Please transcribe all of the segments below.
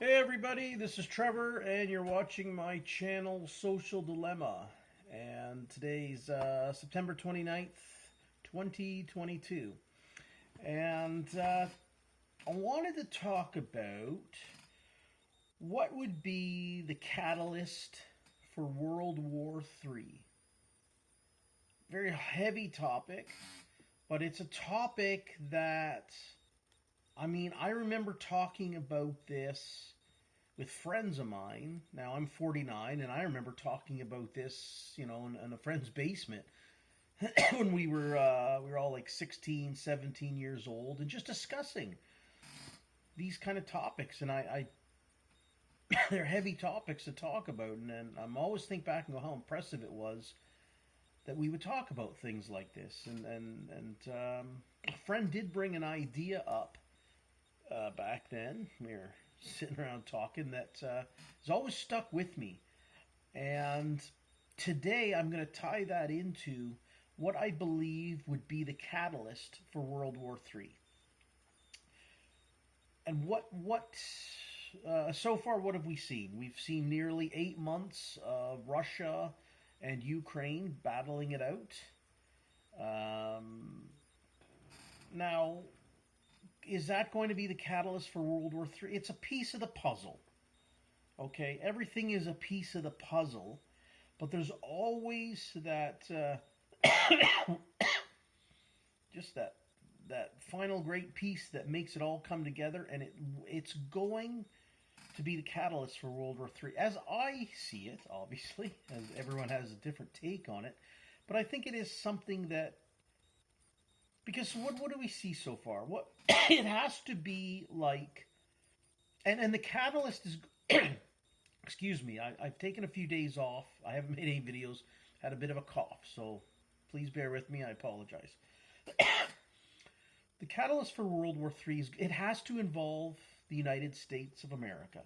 Hey everybody, this is Trevor, and you're watching my channel Social Dilemma. And today's September 29th, 2022. And I wanted to talk about what would be the catalyst for World War III. Very heavy topic, but it's a topic that, I remember talking about this with friends of mine. Now I'm 49, and I remember talking about this, in a friend's basement when we were all like 16, 17 years old, and just discussing these kind of topics. And I they're heavy topics to talk about, and I'm always think back and go how impressive it was that we would talk about things like this. And a friend did bring an idea up back then. We were sitting around talking that has always stuck with me. And today I'm going to tie that into what I believe would be the catalyst for World War III. And so far, what have we seen? We've seen nearly 8 months of Russia and Ukraine battling it out. Now, is that going to be the catalyst for World War III? It's a piece of the puzzle. Okay, everything is a piece of the puzzle, but there's always that just that final great piece that makes it all come together, and it's going to be the catalyst for World War III, as I see it. Obviously, as everyone has a different take on it, but I think it is something that, because what do we see so far? What it has to be like, and the catalyst is, excuse me, I've taken a few days off. I haven't made any videos. Had a bit of a cough, so please bear with me. I apologize. The catalyst for World War III is it has to involve the United States of America.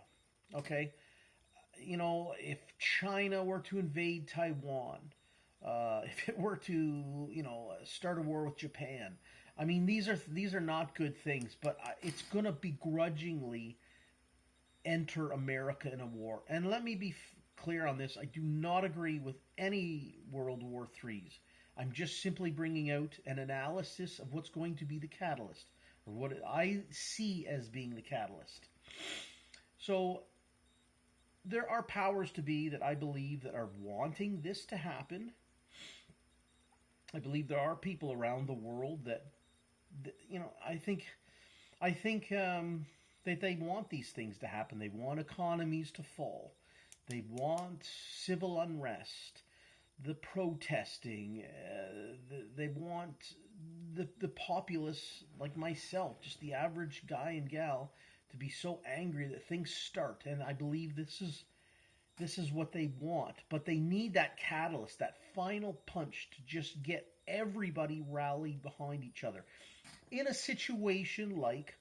Okay, if China were to invade Taiwan. If it were to, start a war with Japan, these are not good things. But it's going to begrudgingly enter America in a war. And let me be clear on this: I do not agree with any World War IIIs. I'm just simply bringing out an analysis of what's going to be the catalyst, or what I see as being the catalyst. So there are powers to be that I believe that are wanting this to happen. I believe there are people around the world that I think that they want these things to happen. They want economies to fall. They want civil unrest, the protesting. They want the populace, like myself, just the average guy and gal, to be so angry that things start. And I believe this is what they want, but they need that catalyst, that final punch to just get everybody rallied behind each other. In a situation like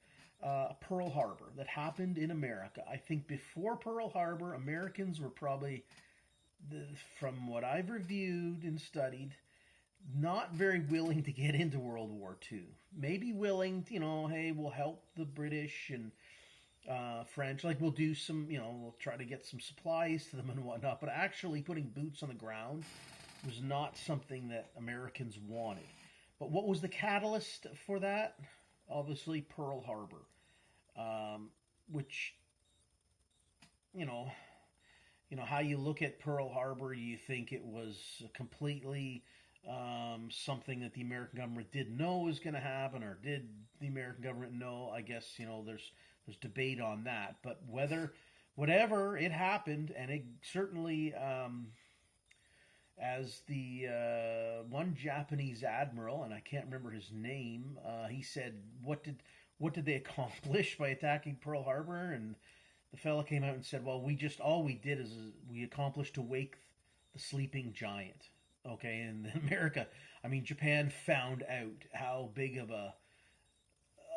Pearl Harbor that happened in America, I think before Pearl Harbor, Americans were probably, from what I've reviewed and studied, not very willing to get into World War II. Maybe willing, hey, we'll help the British and French, like we'll do some, we'll try to get some supplies to them and whatnot, but actually putting boots on the ground was not something that Americans wanted. But what was the catalyst for that? Obviously Pearl Harbor, which, how you look at Pearl Harbor, you think it was completely something that the American government didn't know was going to happen, or did the American government know? I guess, there's debate on that, but whatever, it happened, and it certainly, as the one Japanese admiral, and I can't remember his name, he said, what did they accomplish by attacking Pearl Harbor? And the fella came out and said, well, all we did is we accomplished to wake the sleeping giant. Okay, and America, Japan found out how big of a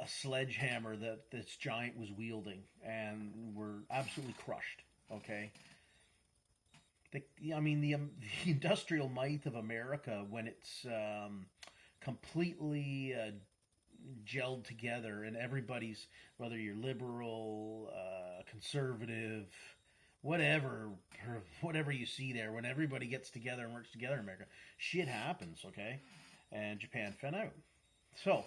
sledgehammer that this giant was wielding, and were absolutely crushed. Okay, the industrial might of America, when it's completely gelled together, and everybody's, whether you're liberal, conservative, whatever, whatever you see there, when everybody gets together and works together in America, shit happens, okay? And Japan found out. So,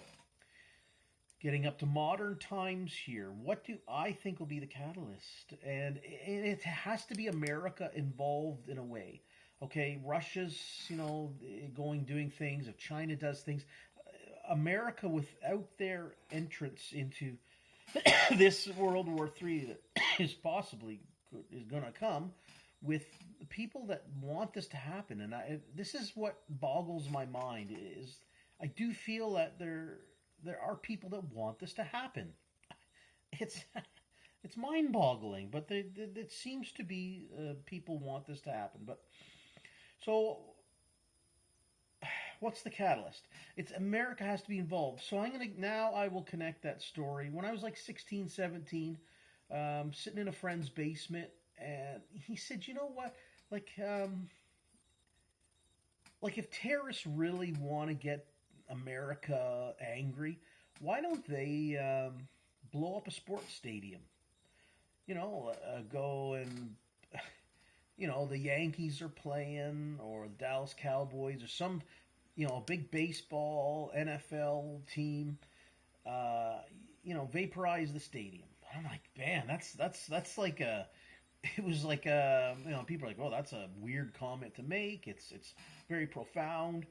getting up to modern times here, what do I think will be the catalyst? And it has to be America involved in a way. Okay, Russia's, doing things. If China does things, America, without their entrance into this World War III that is going to come, with the people that want this to happen, and this is what boggles my mind, is I do feel that there are people that want this to happen. It's mind-boggling, but it seems to be people want this to happen. But so, what's the catalyst? It's America has to be involved. So I will connect that story. When I was like 16, 17, sitting in a friend's basement, and he said, "You know what? Like if terrorists really want to get America angry, why don't they blow up a sports stadium? Go and the Yankees are playing, or the Dallas Cowboys, or some a big baseball NFL team. Vaporize the stadium." I'm like, man, that's like a. It was like people are like, "Oh, that's a weird comment to make. It's very profound."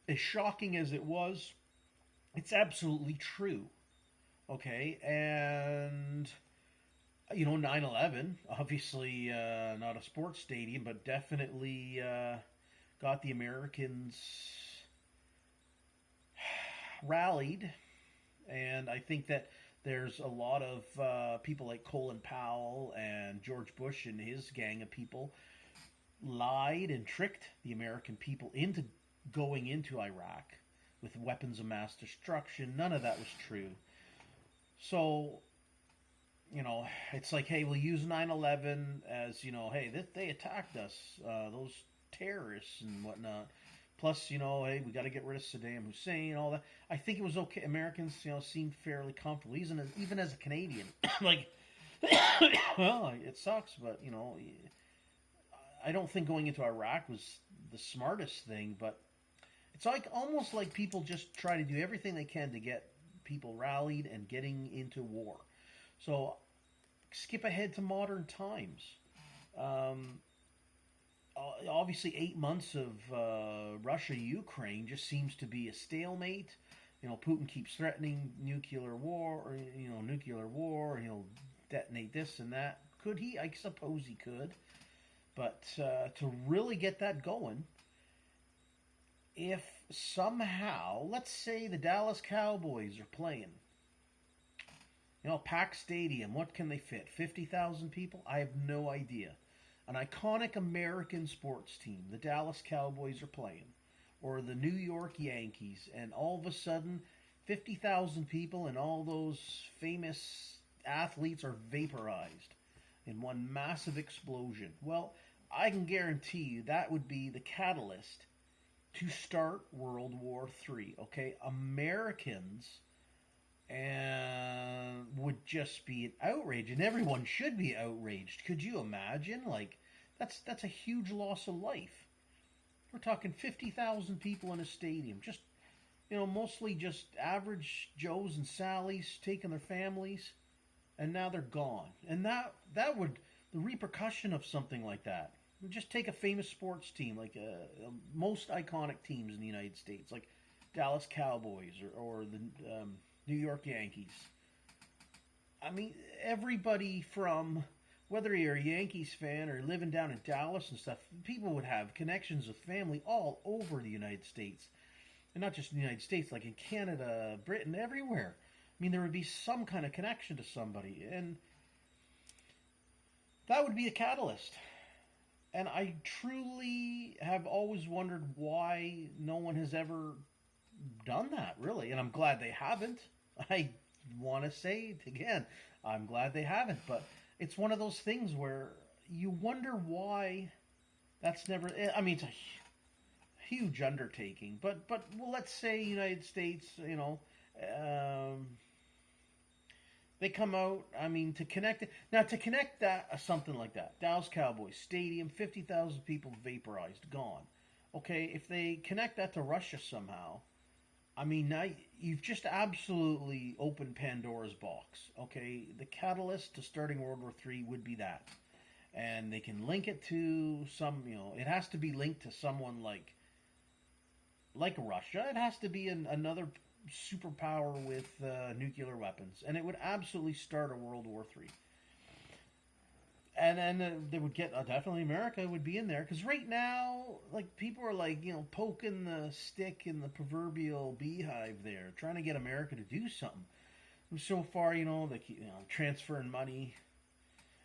As shocking as it was, it's absolutely true. Okay, and 9/11, obviously not a sports stadium, but definitely got the Americans rallied, and I think that there's a lot of people like Colin Powell and George Bush and his gang of people lied and tricked the American people into going into Iraq with weapons of mass destruction. None of that was true. So, it's like, hey, we'll use 9/11 as, hey, they attacked us, those terrorists and whatnot. Plus, hey, we got to get rid of Saddam Hussein, all that. I think it was okay. Americans, seemed fairly comfortable, even as a Canadian. Like, well, it sucks, but, I don't think going into Iraq was the smartest thing, but it's like almost like people just try to do everything they can to get people rallied and getting into war. So, skip ahead to modern times. Obviously, 8 months of Russia-Ukraine just seems to be a stalemate. Putin keeps threatening nuclear war, and he'll detonate this and that. Could he? I suppose he could. But to really get that going, if somehow, let's say the Dallas Cowboys are playing, packed stadium, what can they fit? 50,000 people? I have no idea. An iconic American sports team, the Dallas Cowboys, are playing, or the New York Yankees, and all of a sudden 50,000 people and all those famous athletes are vaporized in one massive explosion. Well, I can guarantee you that would be the catalyst to start World War III. Okay, Americans and would just be an outrage, and everyone should be outraged. Could you imagine? Like, that's a huge loss of life. We're talking 50,000 people in a stadium, just mostly just average Joes and Sallys taking their families, and now they're gone. And that would, the repercussion of something like that. Just take a famous sports team, like most iconic teams in the United States, like Dallas Cowboys or the New York Yankees. I mean, everybody from, whether you're a Yankees fan or living down in Dallas and stuff, people would have connections with family all over the United States. And not just in the United States, like in Canada, Britain, everywhere. I mean, there would be some kind of connection to somebody. And that would be a catalyst. And I truly have always wondered why no one has ever done that, really. And I'm glad they haven't. I want to say it again, I'm glad they haven't. But it's one of those things where you wonder why that's never... I mean, it's a huge undertaking. But well, let's say United States, they come out. I mean, to connect it now, to connect that something like that, Dallas Cowboys Stadium, 50,000 people vaporized, gone. Okay, if they connect that to Russia somehow, I mean, now you've just absolutely opened Pandora's box. Okay, the catalyst to starting World War III would be that, and they can link it to some. It has to be linked to someone like Russia. It has to be another superpower with nuclear weapons, and it would absolutely start a World War III. And then they would get definitely America would be in there, because right now, like, people are like poking the stick in the proverbial beehive there, trying to get America to do something. And so far, they keep transferring money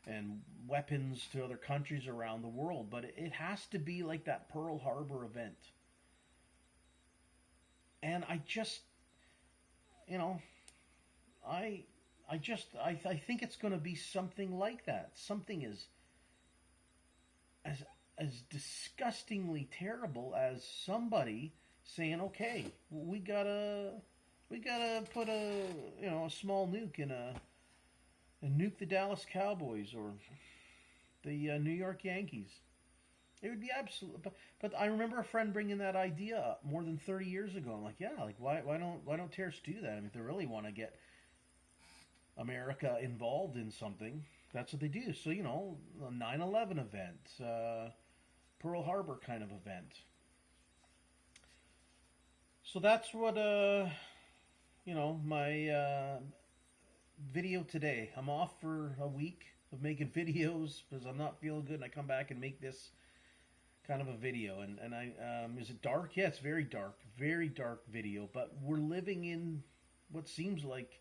and weapons to other countries around the world, but it has to be like that Pearl Harbor event. And I just, I think it's going to be something like that. Something as disgustingly terrible as somebody saying, "Okay, we gotta put a small nuke and nuke the Dallas Cowboys or the New York Yankees." It would be absolute. But I remember a friend bringing that idea up more than 30 years ago. I'm like, yeah, like why don't terrorists do that? I mean, if they really want to get America involved in something, that's what they do. So, a 9/11 event, Pearl Harbor kind of event. So that's what, my video today. I'm off for a week of making videos because I'm not feeling good, and I come back and make this kind of a video. And I, is it dark? Yeah, it's very dark video, but we're living in what seems like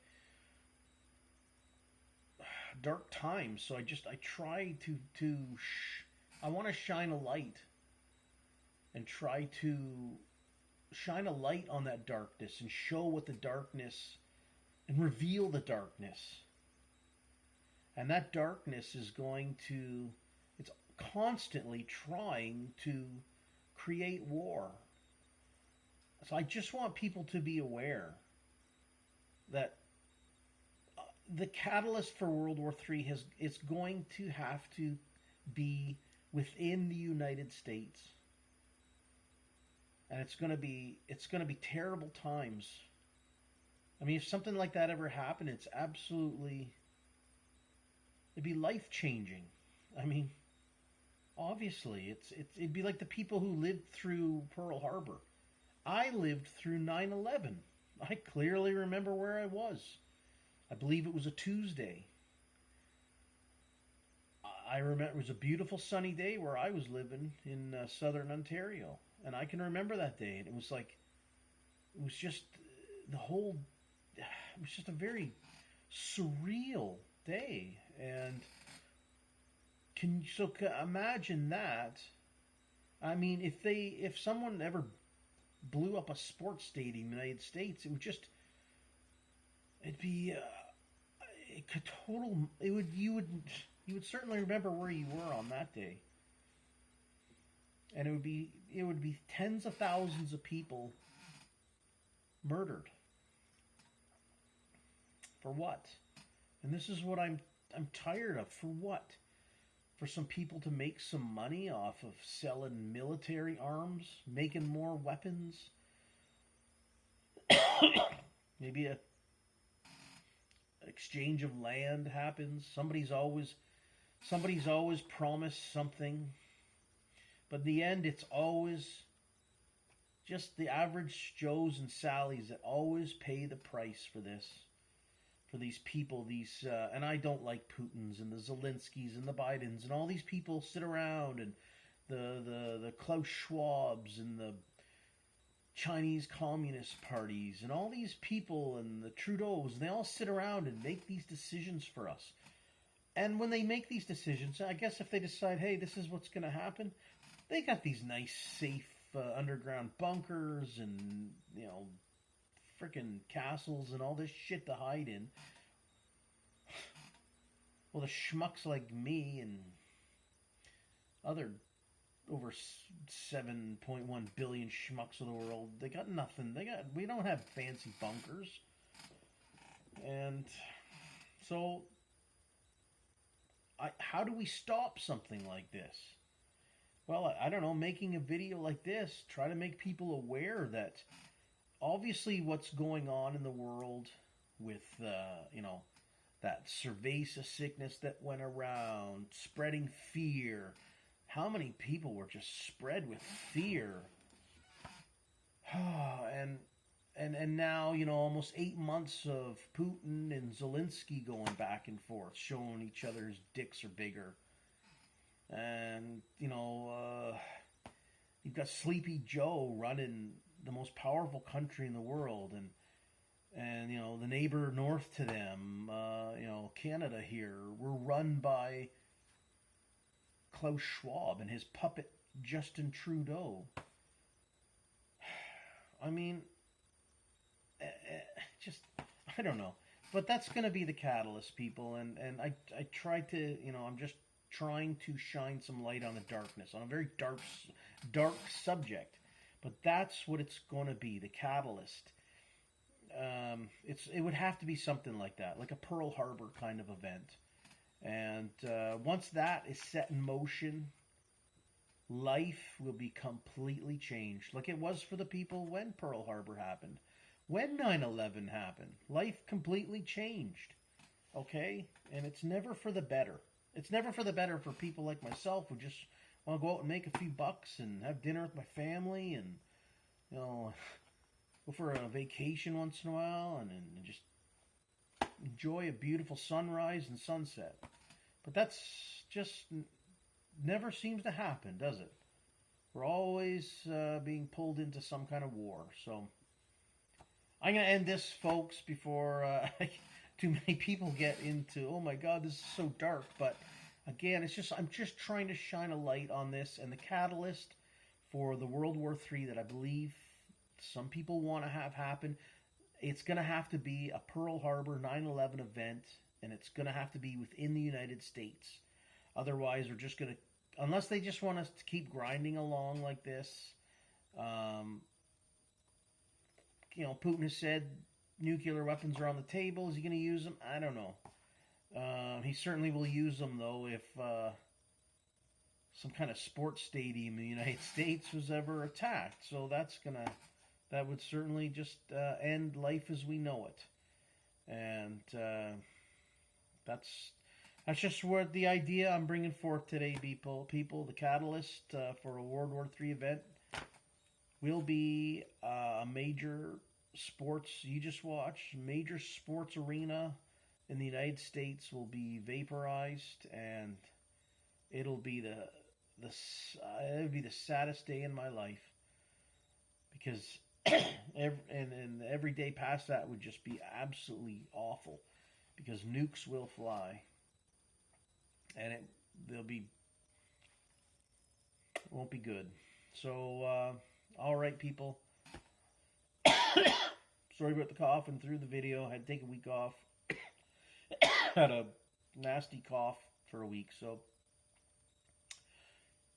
dark times. So I try to I want to shine a light and try to shine a light on that darkness and show what the darkness and reveal the darkness. And that darkness is it's constantly trying to create war. So I just want people to be aware that the catalyst for World War III it's going to have to be within the United States, and it's going to be terrible times. I mean, if something like that ever happened, it'd be life changing. I mean, obviously, it'd be like the people who lived through Pearl Harbor. I lived through 9/11. I clearly remember where I was. I believe it was a Tuesday. I remember it was a beautiful sunny day where I was living in southern Ontario. And I can remember that day. And it was just a very surreal day. And imagine that. I mean, if someone ever blew up a sports stadium in the United States, you would certainly remember where you were on that day. And it would be tens of thousands of people murdered. For what? And this is what I'm tired of. For what? For some people to make some money off of selling military arms, making more weapons. Maybe a exchange of land happens. Somebody's always promised something, but in the end, it's always just the average Joes and Sallys that always pay the price for this, for these people. And I don't like Putins and the Zelenskys and the Bidens and all these people sit around, and the Klaus Schwabs and the Chinese Communist parties and all these people and the Trudeaus, and they all sit around and make these decisions for us. And when they make these decisions, I guess if they decide, hey, this is what's going to happen, they got these nice, safe underground bunkers and, freaking castles and all this shit to hide in. Well, the schmucks like me and other over 7.1 billion schmucks of the world. They got nothing. We don't have fancy bunkers. And so how do we stop something like this? Well, I don't know, making a video like this, try to make people aware that obviously what's going on in the world with, that cerveza sickness that went around, spreading fear. How many people were just spread with fear? And now, almost 8 months of Putin and Zelensky going back and forth, showing each other's dicks are bigger. And, you've got Sleepy Joe running the most powerful country in the world. And the neighbor north to them, Canada here, we're run by Klaus Schwab and his puppet Justin Trudeau. I mean, just, I don't know. But that's going to be the catalyst, people. And I try to, I'm just trying to shine some light on the darkness, on a very dark subject. But that's what it's going to be, the catalyst. It would have to be something like that, like a Pearl Harbor kind of event. And once that is set in motion, life will be completely changed, like it was for the people when Pearl Harbor happened, when 9/11 happened. Life completely changed, okay? And it's never for the better. It's never for the better for people like myself who just want to go out and make a few bucks and have dinner with my family and, go for a vacation once in a while and just enjoy a beautiful sunrise and sunset. But that's just never seems to happen, does it? We're always being pulled into some kind of war. So I'm going to end this, folks, before too many people get into, oh my God, this is so dark. But again, I'm just trying to shine a light on this and the catalyst for the World War III that I believe some people want to have happen. It's going to have to be a Pearl Harbor 9/11 event, and it's going to have to be within the United States. Otherwise, we're just going to, unless they just want us to keep grinding along like this. Putin has said nuclear weapons are on the table. Is he going to use them? I don't know. He certainly will use them, though, if some kind of sports stadium in the United States was ever attacked. So that would certainly just end life as we know it. And that's just what the idea I'm bringing forth today, people. The catalyst for a World War III event will be a major sports, you just watched, major sports arena in the United States will be vaporized, and it'll be the saddest day in my life, because every day past that would just be absolutely awful, because nukes will fly, and it won't be good. So all right, people. Sorry about the coughing through the video. I had to take a week off. Had a nasty cough for a week. So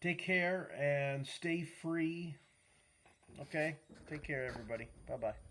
take care and stay free. Okay? Take care, everybody. Bye-bye.